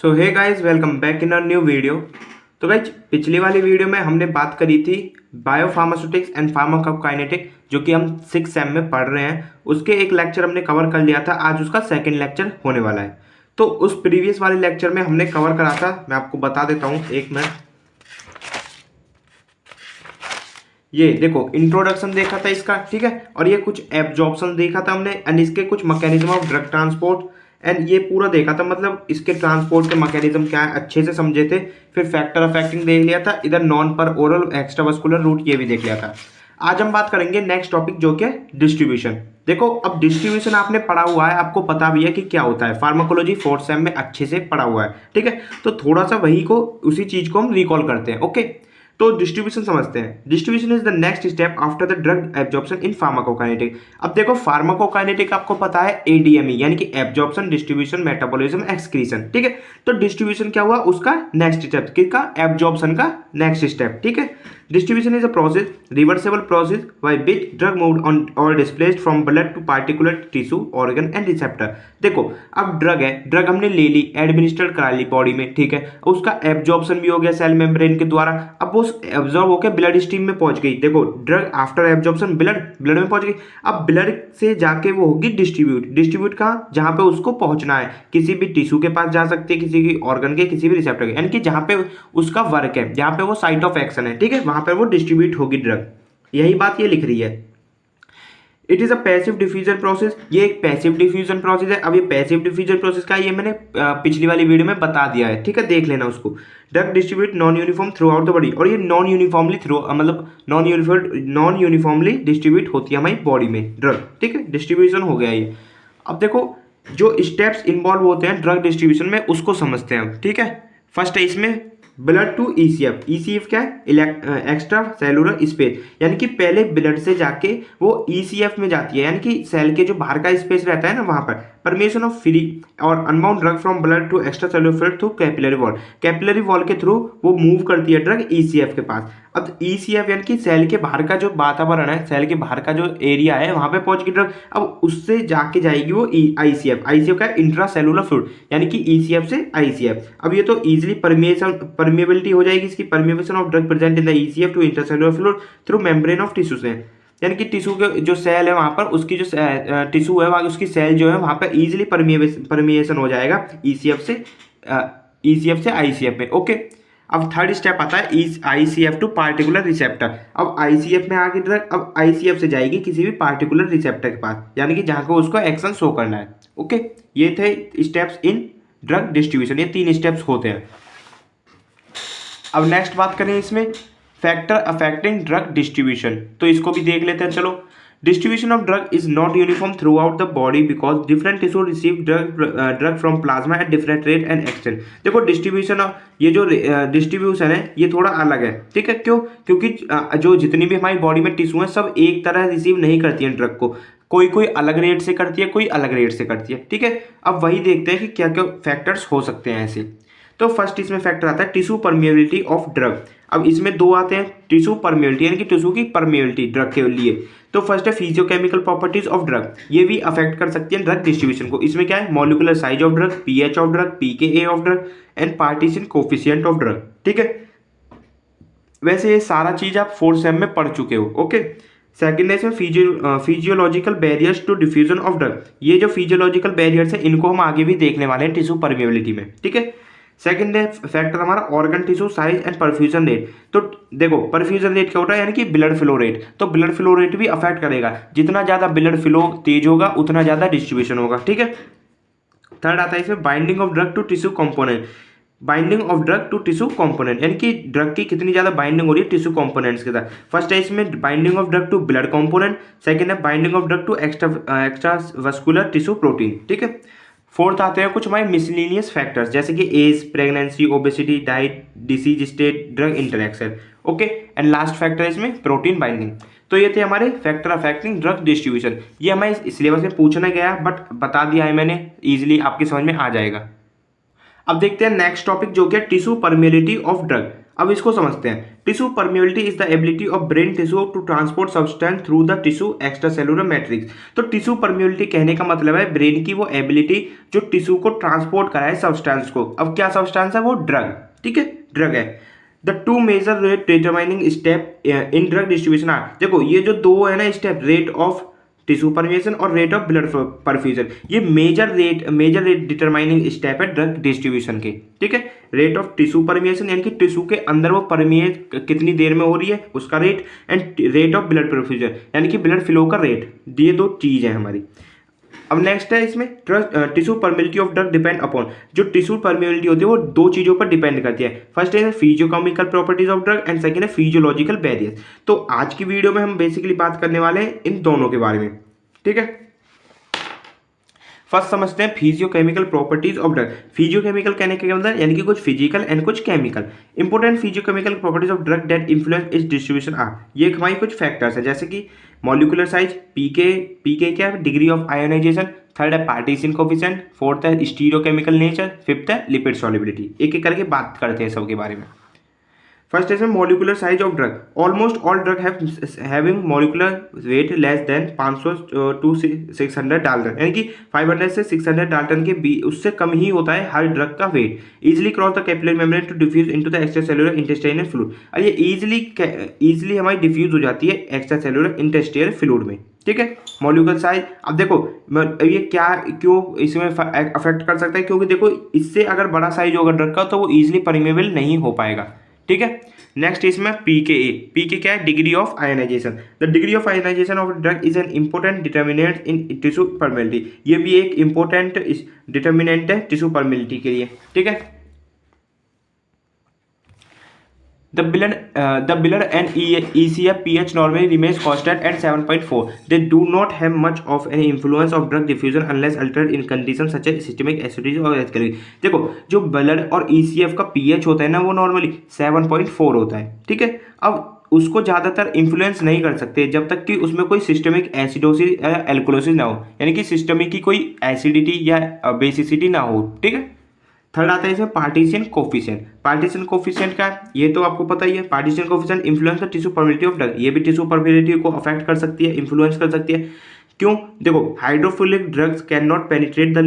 So hey guys, welcome back in a new video. तो guys, पिछली वाली video में हमने बात करी थी बायोफार्मास्यूटिक्स एंड फार्माकोकाइनेटिक, जो कि हम 6 सेम में पढ़ रहे हैं। उसके एक लेक्चर हमने कवर कर लिया था। आज उसका सेकंड लेक्चर होने वाला है। तो उस प्रीवियस वाले लेक्चर में हमने कवर करा था, मैं आपको बता देता हूँ, एक मिनट। ये देखो, इंट्रोडक्शन देखा था इसका, ठीक है। और ये कुछ एब्जॉर्प्शन देखा था हमने, एंड इसके कुछ mechanism of drug transport, and ये पूरा देखा था, मतलब इसके ट्रांसपोर्ट के मैकेनिज्म क्या है अच्छे से समझे थे। फिर फैक्टर अफेक्टिंग देख लिया था, इधर नॉन पर ओरल एक्स्ट्रावास्कुलर रूट ये भी देख लिया था। आज हम बात करेंगे नेक्स्ट टॉपिक, जो कि डिस्ट्रीब्यूशन। देखो, अब डिस्ट्रीब्यूशन आपने पढ़ा हुआ है, आपको पता भी है कि क्या होता है। फार्माकोलॉजी फोर्थ सेम में अच्छे से पढ़ा हुआ है, ठीक है। तो थोड़ा सा वही को, उसी चीज को हम रिकॉल करते हैं, ओके। तो डिस्ट्रीब्यूशन समझते हैं। Distribution is the next step after the drug absorption in pharmacokinetic. अब देखो, फार्माकोकाइनेटिक आपको पता है एडीएमई, यानी कि एब्जॉर्प्शन, डिस्ट्रीब्यूशन, मेटाबॉलिज्म, एक्सक्रीशन, ठीक है। तो डिस्ट्रीब्यूशन क्या हुआ, उसका नेक्स्ट स्टेप, किसका? एब्जॉर्प्शन का नेक्स्ट स्टेप, ठीक है। Distribution is a process, reversible process by which drug moved on और displaced from blood to particular tissue, organ and receptor. देखो, अब ड्रग है, ड्रग हमने ले ली, एडमिनिस्ट्रेट करा ली बॉडी में, ठीक है। उसका एब्जॉर्प्शन भी हो गया सेल मेम्ब्रेन के द्वारा। अब वो एब्जॉर्ब होकर ब्लड स्ट्रीम में पहुंच गई। देखो, ड्रग आफ्टर एब्जॉर्प्शन ब्लड में पहुंच गई। अब ब्लड से जाके वो होगी डिस्ट्रीब्यूट कहाँ? जहां पे उसको पहुंचना है, किसी भी टिश्यू के पास जा सकती है, किसी भी ऑर्गन के, किसी भी रिसेप्टर के, यानी कि जहां पे उसका वर्क है, जहां पे वो साइट ऑफ एक्शन है, ठीक है, वहां पे वो डिस्ट्रीब्यूट होगी ड्रग। यही बात ये लिख रही है। It is a passive diffusion process. ये एक पैसिव डिफ्यूजन प्रोसेस है। अब ये पैसिव डिफ्यूजन प्रोसेस का ये मैंने पिछली वाली वीडियो में बता दिया है, ठीक है, देख लेना उसको। Drug distribute non uniform through out the body, और ये नॉन यूनिफॉर्मली मतलब नॉन यूनिफॉर्मली डिस्ट्रीब्यूट होती है हमारी बॉडी में ड्रग, ठीक है। डिस्ट्रीब्यूशन हो गया ये। अब देखो, जो स्टेप्स इन्वॉल्व होते हैं ड्रग डिस्ट्रीब्यूशन में, उसको समझते हैं हम, ठीक है। फर्स्ट है इसमें ब्लड टू ईसीएफ। ईसीएफ क्या है? एक्स्ट्रा सेलुलर स्पेस, यानी कि पहले ब्लड से जाके वो ईसीएफ में जाती है, यानी कि सेल के जो बाहर का स्पेस रहता है ना, वहां पर परमिशन ऑफ फ्री और unbound drug from blood to extra cellular fluid through capillary wall. Capillary wall के थ्रू वो मूव करती है ड्रग ईसीएफ के पास। अब ईसीएफ यानी कि सेल के बाहर का जो वातावरण है, सेल के बाहर का जो एरिया है, वहां पे पहुंच गई ड्रग। अब उससे जाके जाएगी वो आईसीएफ। आईसीएफ का इंट्रा सेलुलर फ्लूइड, यानी कि ईसीएफ से आईसीएफ। अब ये तो इजिली परमिएबिलिटी हो जाएगी इसकी, permeation of drug present in the ECF to intra cellular fluid through membrane of tissue से, यानी कि टिश्यू के जो सेल है वहां पर, उसकी जो टिश्यू है वहां, उसकी सेल जो है वहां पर इजिली परमिएशन हो जाएगा ईसीएफ से आईसीएफ में, ओके। अब थर्ड स्टेप आता है आईसीएफ टू पार्टिकुलर रिसेप्टर। अब आईसीएफ में आगे ड्रग अब आईसीएफ से जाएगी किसी भी पार्टिकुलर रिसेप्टर के पास, यानी कि जहां को उसको एक्शन शो करना है, ओके। ये थे स्टेप्स इन ड्रग डिस्ट्रीब्यूशन। ये 3 स्टेप्स होते हैं। अब नेक्स्ट बात करें इसमें फैक्टर अफेक्टिंग ड्रग डिस्ट्रीब्यूशन, तो इसको भी देख लेते हैं, चलो। Distribution of drug is not uniform through out the body because different tissue receive drug from plasma at different rate and extent. देखो, डिस्ट्रीब्यूशन ये जो डिस्ट्रीब्यूशन है ये थोड़ा अलग है, ठीक है। क्यों? क्योंकि जो जितनी भी हमारी बॉडी में टिश्यू है, सब एक तरह रिसीव नहीं करती है ड्रग को। कोई अलग रेट से करती है, कोई अलग रेट से करती है, ठीक है। अब वही देखते हैं कि क्या क्या फैक्टर्स हो सकते हैं ऐसे। तो फर्स्ट इसमें फैक्टर आता है टिश्यू परमिएबिलिटी ऑफ ड्रग। अब इसमें 2 आते हैं, टिश्यू परमिएबिलिटी यानी कि टिश्यू की परमिएबिलिटी ड्रग के लिए। तो फर्स्ट है फिजियोकेमिकल प्रॉपर्टीज ऑफ ड्रग, ये भी अफेक्ट कर सकती है ड्रग डिस्ट्रीब्यूशन को। इसमें क्या है? Molecular size of drug, pH of drug, pKa of drug and partition coefficient of drug, ठीक है। वैसे ये सारा चीज आप 4th सेम में पढ़ चुके हो, ओके। सेकेंड है इसमें physiological barriers to diffusion of drug. ये जो फिजियोलॉजिकल बैरियर्स है, इनको हम आगे भी देखने वाले हैं टिश्यू परमिएबिलिटी में, ठीक है। सेकंड है फैक्टर हमारा organ tissue size and perfusion rate. तो देखो, परफ्यूजन रेट क्या होता है? यानी कि ब्लड फ्लो रेट। तो ब्लड फ्लो रेट भी अफेक्ट करेगा। जितना ज्यादा ब्लड फ्लो तेज होगा, उतना ज्यादा डिस्ट्रीब्यूशन होगा, ठीक है। थर्ड आता है इसमें binding of drug to tissue component. Binding of drug to tissue component, यानी कि ड्रग की कितनी ज्यादा बाइंडिंग हो रही है टिश्यू कंपोनेंट्स के साथ। फर्स्ट है इसमें binding of drug to blood component. Second है binding of drug to extra vascular tissue protein, ठीक है। फोर्थ आते हैं कुछ हमारे मिसलिनियस फैक्टर्स, जैसे कि age, pregnancy, obesity, diet, disease state, drug interaction, okay. And last factor इसमें प्रोटीन बाइंडिंग। तो ये थे हमारे फैक्टर अफेक्टिंग ड्रग डिस्ट्रीब्यूशन। ये हमारे सिलेबस में पूछना गया, बट बता दिया है मैंने, इजिली आपके समझ में आ जाएगा। अब देखते हैं नेक्स्ट टॉपिक, जो कि टिश्यू परमिएबिलिटी ऑफ ड्रग। अब इसको समझते हैं। Tissue permeability is the ability of brain tissue to transport substance through the tissue extra cellular matrix. तो टिश्यू परमिबिलिटी कहने का मतलब है ब्रेन की वो एबिलिटी जो टिश्यू को ट्रांसपोर्ट कराए सब्सटेंस को। अब क्या सब्सटेंस है? वो ड्रग, ठीक है, ड्रग है। The two major rate determining step in drug distribution are, देखो ये जो दो है ना step, rate of tissue permeation और रेट ऑफ ब्लड परफ्यूजन, ये मेजर रेट डिटरमाइनिंग स्टेप है ड्रग डिस्ट्रीब्यूशन के, ठीक है। रेट ऑफ टिश्यू परमिएशन यानी कि टिश्यू के अंदर वो परमिएट कितनी देर में हो रही है उसका rate, and rate of blood perfusion यानी कि ब्लड फ्लो का रेट, ये दो चीज है हमारी। अब नेक्स्ट है इसमें tissue permeability of drug depend upon, जो टिश्यू परमिबिलिटी होती है वो दो चीज़ों पर डिपेंड करती है। फर्स्ट है physicochemical properties of drug and second है फिजियोलॉजिकल बैरियर्स। तो आज की वीडियो में हम बेसिकली बात करने वाले हैं इन दोनों के बारे में, ठीक है। फर्स्ट समझते हैं physicochemical properties of drug. Physicochemical कहने के मतलब यानी कि कुछ फिजिकल एंड कुछ chemical. Important physicochemical properties of drug that influence its distribution are, ये हमारी कुछ फैक्टर्स हैं जैसे कि मॉलिक्यूलर साइज, पीके क्या है, डिग्री ऑफ आयोनाइजेशन, थर्ड है पार्टीशन कोफिशिएंट, फोर्थ है स्टीरियोकेमिकल नेचर, फिफ्थ है लिपिड सॉल्युबिलिटी। एक एक करके बात करते हैं सबके बारे में। फर्स्ट है molecular size of drug. Almost all drug having molecular weight less than 500 to 600 Dalton, यानी कि 500 से 600 डाल्टन के बीच, उससे कम ही होता है हर ड्रग का weight. Easily cross the capillary membrane to diffuse into the extracellular intestinal fluid, और ये इजिली हमारी डिफ्यूज हो जाती है एक्स्ट्रा सेलुलर इंटेस्टाइनल फ्लूइड में, ठीक है। मॉलिक्यूलर साइज, अब देखो ये क्या क्यों इसमें अफेक्ट कर सकता है, क्योंकि देखो इससे अगर बड़ा साइज होगा ड्रग का तो वो इजिली परमेबल नहीं हो पाएगा, ठीक है। नेक्स्ट इसमें पीके क्या है, degree of ionization. The degree of ionization of drug is an important determinant in tissue permeability, ये भी एक इंपॉर्टेंट डिटर्मिनेंट है टिश्यू परमिबिलिटी के लिए, ठीक है। The blood and ECF pH normally remains constant at 7.4. They do not have much of any influence of drug diffusion unless altered in conditions such as systemic acidity or alkalinity. देखो जो blood और ECF का pH होता है ना वो normally 7.4 होता है, ठीक है। अब उसको ज़्यादातर इन्फ्लुएंस नहीं कर सकते जब तक कि उसमें कोई सिस्टमिक एसिडोसिस या एल्कोलोसिस ना हो, यानी कि सिस्टमिक की कोई एसिडिटी या बेसिसिटी ना हो, ठीक है। थर्ड आता है इसमें पार्टीशन कोफिशिएंट। पार्टीशन कोफिशिएंट का ये तो आपको पता ही है, partition coefficient influence the tissue permeability of drug, ये भी टिश्यू परमिबिलिटी को अफेक्ट कर सकती है, इन्फ्लुएंस कर सकती है। क्यों? देखो hydrophilic drugs cannot penetrate the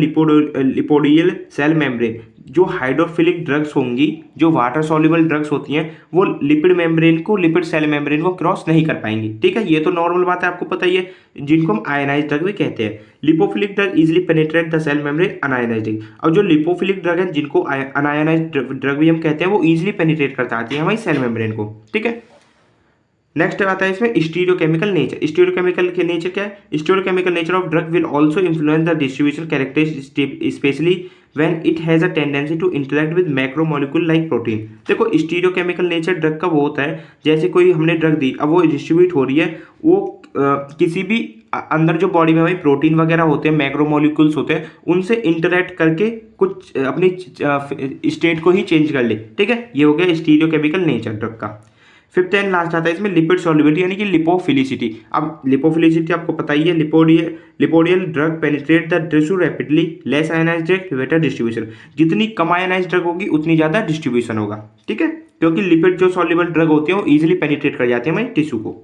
lipoidal cell membrane. जो हाइड्रोफिलिक ड्रग्स होंगी, जो वाटर सॉल्युबल ड्रग्स होती हैं, वो लिपिड मेम्ब्रेन को, लिपिड सेल मेम्ब्रेन को क्रॉस नहीं कर पाएंगी, ठीक है। ये तो नॉर्मल बात है, आपको पता ही है, जिनको हम आयनाइज ड्रग भी कहते हैं। Lipophilic drug easily penetrate the cell membrane unionizing. और जो लिपोफिलिक ड्रग है जिनको अनायनाइज ड्रग भी हम कहते हैं, वो इजिली पेनिट्रेट कर जाती है हमारी सेल मेम्ब्रेन को, ठीक है। नेक्स्ट आता है इसमें स्टीरियोकेमिकल नेचर। स्टीरियोकेमिकल के नेचर क्या है? Stereochemical nature of drug will also influence the distribution characteristics specially when it has a tendency to interact with macromolecule like protein. देखो स्टीरियोकेमिकल नेचर ड्रग का वो होता है, जैसे कोई हमने ड्रग दी, अब वो डिस्ट्रीब्यूट हो रही है, वो किसी भी अंदर जो बॉडी में भाई प्रोटीन वगैरह होते हैं, मैक्रोमोलिक्यूल्स होते हैं, उनसे इंटरेक्ट करके कुछ अपनी स्टेट को ही चेंज कर ले, ठीक है। ये हो गया स्टीरियोकेमिकल नेचर ड्रग का। फिफ्थ एंड लास्ट आता है इसमें लिपिड सॉल्युबिलिटी यानी कि लिपोफिलिसिटी। अब लिपोफिलिसिटी आपको पता ही है, lipoidal drug penetrate the tissue rapidly, less ionized drug better distribution. जितनी कम आयनाइज्ड ड्रग होगी उतनी ज़्यादा डिस्ट्रीब्यूशन होगा, ठीक है, क्योंकि लिपिड जो सॉल्युबल ड्रग होती है वो इजिली पेनिट्रेट कर जाती है हमारे टिश्यू को।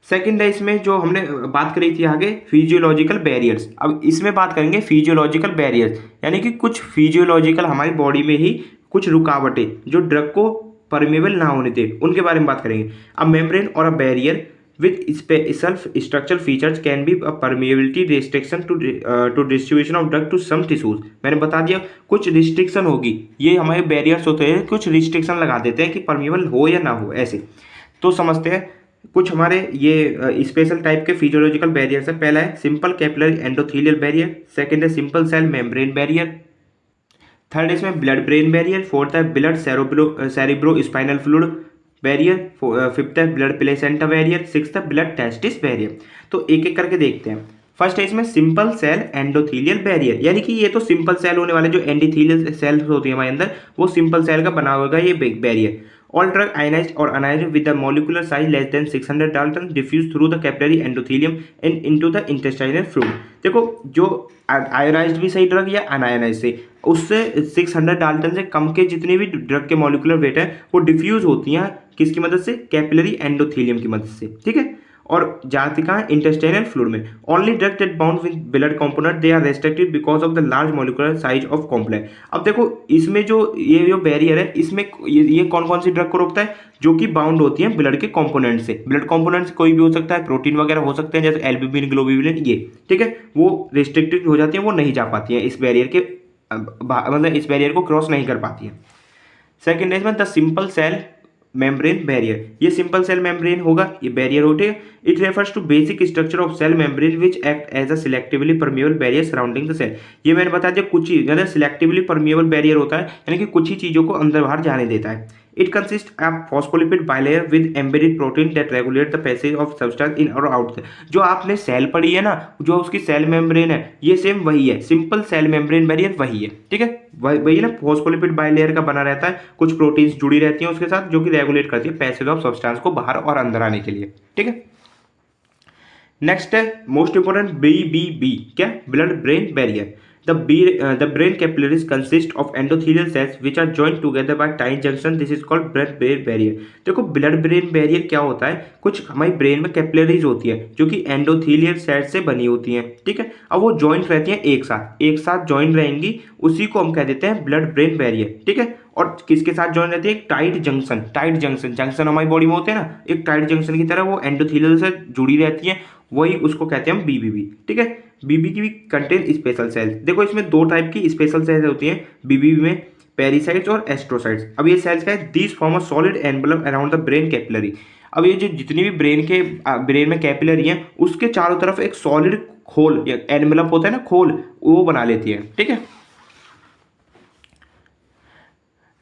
सेकेंड है इसमें जो हमने बात करी थी आगे, फिजियोलॉजिकल बैरियर्स। अब इसमें बात करेंगे फिजियोलॉजिकल बैरियर्स, यानी कि कुछ फिजियोलॉजिकल हमारी बॉडी में ही कुछ रुकावटें जो ड्रग को परमेबल ना होने दे, उनके बारे में बात करेंगे। अ मेम्ब्रेन और a barrier with self structural features can be a permeability restriction to distribution of drug to some tissues. मैंने बता दिया कुछ रिस्ट्रिक्शन होगी, ये हमारे बैरियर्स होते हैं, कुछ रिस्ट्रिक्शन लगा देते हैं कि परमेबल हो या ना हो, ऐसे। तो समझते हैं कुछ हमारे ये स्पेशल टाइप के फिजियोलॉजिकल बैरियर्स है। पहला है simple capillary endothelial barrier, second है simple cell membrane barrier, third इसमें ब्लड ब्रेन बैरियर, फोर्थ है blood cerebrospinal fluid barrier, fifth है ब्लड प्लेसेंटा बैरियर, सिक्स्थ है ब्लड टेस्टिस बैरियर। तो एक एक करके देखते हैं। फर्स्ट है इसमें सिंपल सेल एंडोथेलियल बैरियर, यानी कि ये तो सिंपल सेल होने वाले जो एंडोथेलियल सेल्स होती है हमारे अंदर, वो सिंपल सेल का बना होगा ये बैरियर। ऑल ड्रग आयनाइज्ड और unionized with the molecular size less than 600 dalton diffuse through the capillary endothelium and into the intestinal fluid. देखो जो आयोनाइज्ड भी सही ड्रग या अनायनाइज्ड से उससे 600 डाल्टन से कम के जितनी भी ड्रग के मॉलिक्यूलर वेट है वो डिफ्यूज होती हैं किसकी मदद से, कैपिलरी एंडोथेलियम की मदद से, ठीक है। और जाती कहाँ, इंटेस्टाइनल फ्लूइड में। Only drug that bound with blood component they are restricted because of the large molecular size of complex. अब देखो इसमें जो ये जो बैरियर है इसमें ये कौन कौन सी ड्रग को रोकता है, जो कि बाउंड होती है ब्लड के कंपोनेंट से। ब्लड कंपोनेंट्स कोई भी हो सकता है, प्रोटीन वगैरह हो सकते हैं जैसे एल्ब्यूमिन, ग्लोब्यूलिन, ये ठीक है, वो रिस्ट्रिक्टेड हो जाती है, वो नहीं जा पाती है इस बैरियर के मतलब इस बैरियर को क्रॉस नहीं कर पाती है। सेकेंड है इसमें the simple cell membrane barrier. ये सिंपल सेल मेम्ब्रेन होगा, ये बैरियर होते हैं। It refers to basic structure of cell membrane which act as a selectively permeable barrier surrounding the cell. ये मैंने बता दिया कुछ ही यानी सिलेक्टिवली परमिएबल बैरियर होता है, यानी कि कुछ ही चीज़ों को अंदर बाहर जाने देता है। It consist of phospholipid bilayer with embedded protein that regulate the passage of substance in और आउट। जो आपने सेल पढ़ी है ना, जो उसकी सेल मेम्ब्रेन है, ये सेम वही है, सिंपल सेल मेम्ब्रेन बैरियर वही है, ठीक है, वही ना, फॉस्फोलिपिड बाइलेयर का बना रहता है, कुछ प्रोटीन्स जुड़ी रहती हैं उसके साथ जो कि रेगुलेट करती है पैसेज ऑफ सब्सटेंस को बाहर और अंदर आने के लिए, ठीक है। नेक्स्ट है मोस्ट इंपोर्टेंट BBB, क्या, blood brain barrier. The brain capillaries consist of endothelial cells which are joined together by tight junction. This is called blood brain barrier. देखो ब्लड ब्रेन बैरियर क्या होता है, कुछ हमारी ब्रेन में capillaries होती है जो कि एंडोथेलियल सेल्स से बनी होती हैं, ठीक है। अब वो जॉइंट रहती हैं एक साथ जॉइंट रहेंगी, उसी को हम कह देते हैं ब्लड ब्रेन बैरियर, ठीक है। और किसके साथ जॉइन रहती है, एक टाइट जंक्शन हमारी बॉडी में होते हैं ना, एक टाइट जंक्शन की तरह वो एंडोथेलियल से जुड़ी रहती है, वही उसको कहते हैं हम BBB, ठीक है। बीबी की भी कंटेन स्पेशल सेल्स। देखो इसमें दो टाइप की स्पेशल सेल्स होती हैं बीबीबी में, पेरिसाइट्स और एस्ट्रोसाइट्स। अब ये सेल्स क्या है, these form a solid envelope around the brain capillary. अब ये जो जितनी भी ब्रेन में कैपिलरी हैं उसके चारों तरफ एक सॉलिड खोल या एनवलप होता है ना, खोल, वो बना लेती है, ठीक है।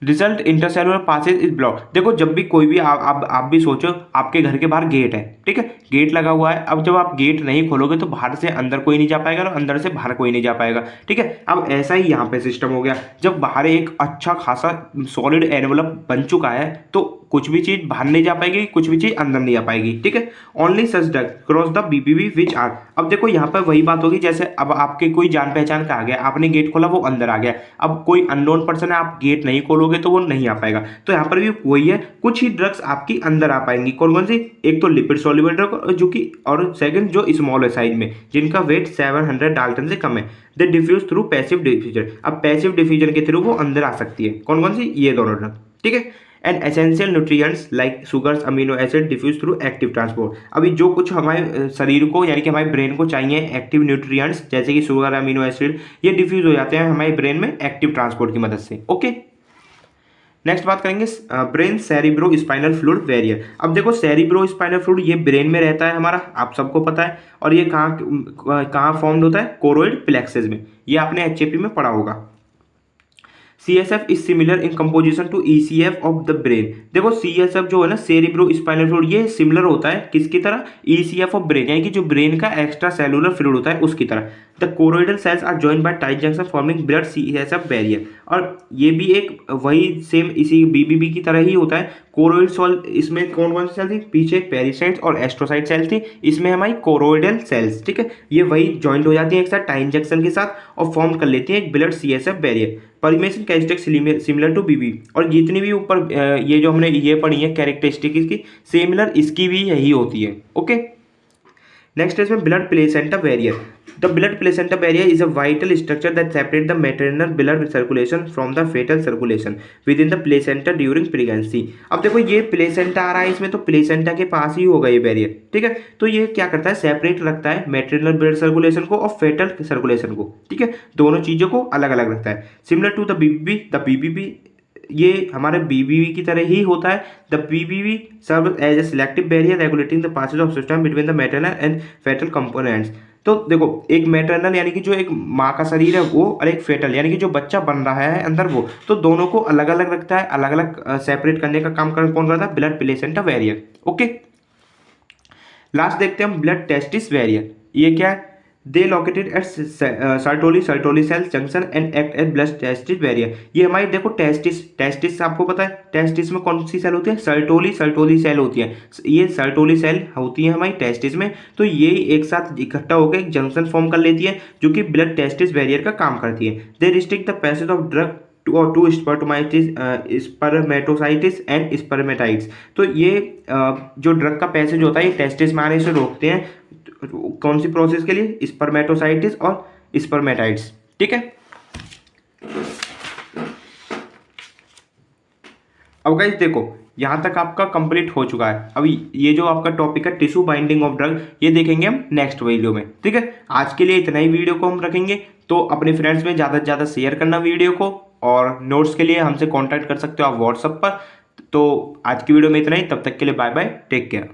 Result intercellular passage is block. देखो जब भी कोई भी आप भी सोचो, आपके घर के बाहर गेट है, ठीक है, गेट लगा हुआ है। अब जब आप गेट नहीं खोलोगे तो बाहर से अंदर कोई नहीं जा पाएगा और अंदर से बाहर कोई नहीं जा पाएगा, ठीक है। अब ऐसा ही यहाँ पे सिस्टम हो गया, जब बाहर एक अच्छा खासा सॉलिड एनवलप बन चुका है तो कुछ भी चीज बाहर नहीं जा पाएगी, कुछ भी चीज अंदर नहीं आ पाएगी, ठीक है। Only such drug cross the BBB which are. अब देखो यहाँ पर वही बात होगी, जैसे अब आपके कोई जान पहचान का आ गया, आपने गेट खोला, वो अंदर आ गया। अब कोई अननोन पर्सन है, आप गेट नहीं खोलोगे तो वो नहीं आ पाएगा। तो यहाँ पर भी वही है, कुछ ही ड्रग्स आपकी अंदर आ पाएंगी। कौन कौन सी, एक तो लिपिड सॉल्युबल ड्रग जो कि, और सेकंड जो स्मॉल है साइज में, जिनका वेट 700 डाल्टन से कम है। दे डिफ्यूज थ्रू पैसिव डिफ्यूजन। अब पैसिव डिफ्यूजन के थ्रू वो अंदर आ सकती है। कौन कौन सी, ये दोनों ड्रग, ठीक है। And essential nutrients like sugars, amino acid diffuse through active transport. अभी जो कुछ हमारे शरीर को यानी कि हमारे ब्रेन को चाहिए एक्टिव न्यूट्रिएंट्स जैसे कि शुगर, अमीनो एसिड, ये डिफ्यूज हो जाते हैं हमारे ब्रेन में एक्टिव ट्रांसपोर्ट की मदद से, ओके। नेक्स्ट बात करेंगे brain cerebro spinal fluid barrier. अब देखो सेरिब्रो स्पाइनल फ्लूइड ये ब्रेन में रहता है हमारा, आप सबको पता है, और ये कहाँ फॉर्म्ड होता है, कोरोइड प्लेक्सेस में। ये आपने HAP में पढ़ा होगा। CSF is similar in composition to ECF of the brain. देखो CSF जो है ना, सेरिब्रो स्पाइनल फ्लूइड, ये सिमिलर होता है किसकी तरह, ECF ऑफ ब्रेन, यानी कि जो ब्रेन का एक्स्ट्रा सेलुलर फ्लूइड होता है उसकी तरह। The choroidal cells are joined by tight junction forming blood CSF barrier. और ये भी एक वही सेम इसी BBB की तरह ही होता है। कोरोइड सेल, इसमें कौन कौन सी सेल थी, पीछे पेरिसाइट्स और एस्ट्रोसाइट सेल थी, इसमें हमारी कोरोइडल सेल्स, ठीक है, ये वही जॉइंट हो जाती है एक साथ टाइट जंक्शन के साथ और फॉर्म कर लेती है एक blood CSF barrier. Permeation characteristic similar to BBB। और जितनी भी ऊपर ये जो हमने ये पढ़ी है कैरेक्टरिस्टिक इसकी, सिमिलर इसकी भी यही होती है, ओके। नेक्स्ट है इसमें blood placenta barrier. The blood placenta barrier is a vital structure that separate the maternal blood circulation from the fetal circulation within the placenta during pregnancy. अब देखो ये प्लेसेंटा आ रहा है इसमें, तो प्लेसेंटा के पास ही होगा ये बैरियर, ठीक है। तो ये क्या करता है, सेपरेट रखता है मैटरनल ब्लड सर्कुलेशन को और फेटल सर्कुलेशन को, ठीक है, दोनों चीज़ों को अलग अलग रखता है। Similar to the BBB, the BBB ये हमारे BBB की तरह ही होता है। The BBB serve as a selective barrier regulating the passage of system between the maternal and fetal components. तो देखो एक मैटरनल यानी कि जो एक माँ का शरीर है वो, और एक फेटल यानी कि जो बच्चा बन रहा है अंदर वो, तो दोनों को अलग अलग रखता है, अलग अलग सेपरेट करने का काम कौन करता है, blood placenta barrier, okay. Last देखते हैं हम ब्लड टेस्टिस बैरियर। ये क्या है, they located at Sertoli cell junction and act as blood testis barrier. ये हमारी देखो टेस्टिस आपको पता है टेस्टिस में कौन सी सेल होती है, सर्टोली सेल होती है। ये सर्टोली सेल होती है हमारी टेस्टिस में, तो ये एक साथ इकट्ठा होकर एक जंक्शन फॉर्म कर लेती है जो कि ब्लड टेस्टिस बैरियर का काम करती है। They restrict the passage of drug to spermatocytes and spermatids. तो ये जो ड्रग का पैसेज होता है ये टेस्टिस में आने से रोकते हैं, कौन सी प्रोसेस के लिए, स्पर्मेटोसाइटिस और स्पर्मेटाइट्स। ठीक है। अब गाइस देखो यहाँ तक आपका कंप्लीट हो चुका है। अभी ये जो आपका टॉपिक है टिश्यू बाइंडिंग ऑफ ड्रग, ये देखेंगे हम नेक्स्ट वीडियो में। ठीक है, आज के लिए इतना ही वीडियो को हम रखेंगे। तो अपने फ्रेंड्स में ज़्यादा से ज़्यादा शेयर करना वीडियो को, और नोट्स के लिए हमसे कांटेक्ट कर सकते हो आप व्हाट्सएप पर। तो आज की वीडियो में इतना ही, तब तक के लिए बाय बाय, टेक केयर।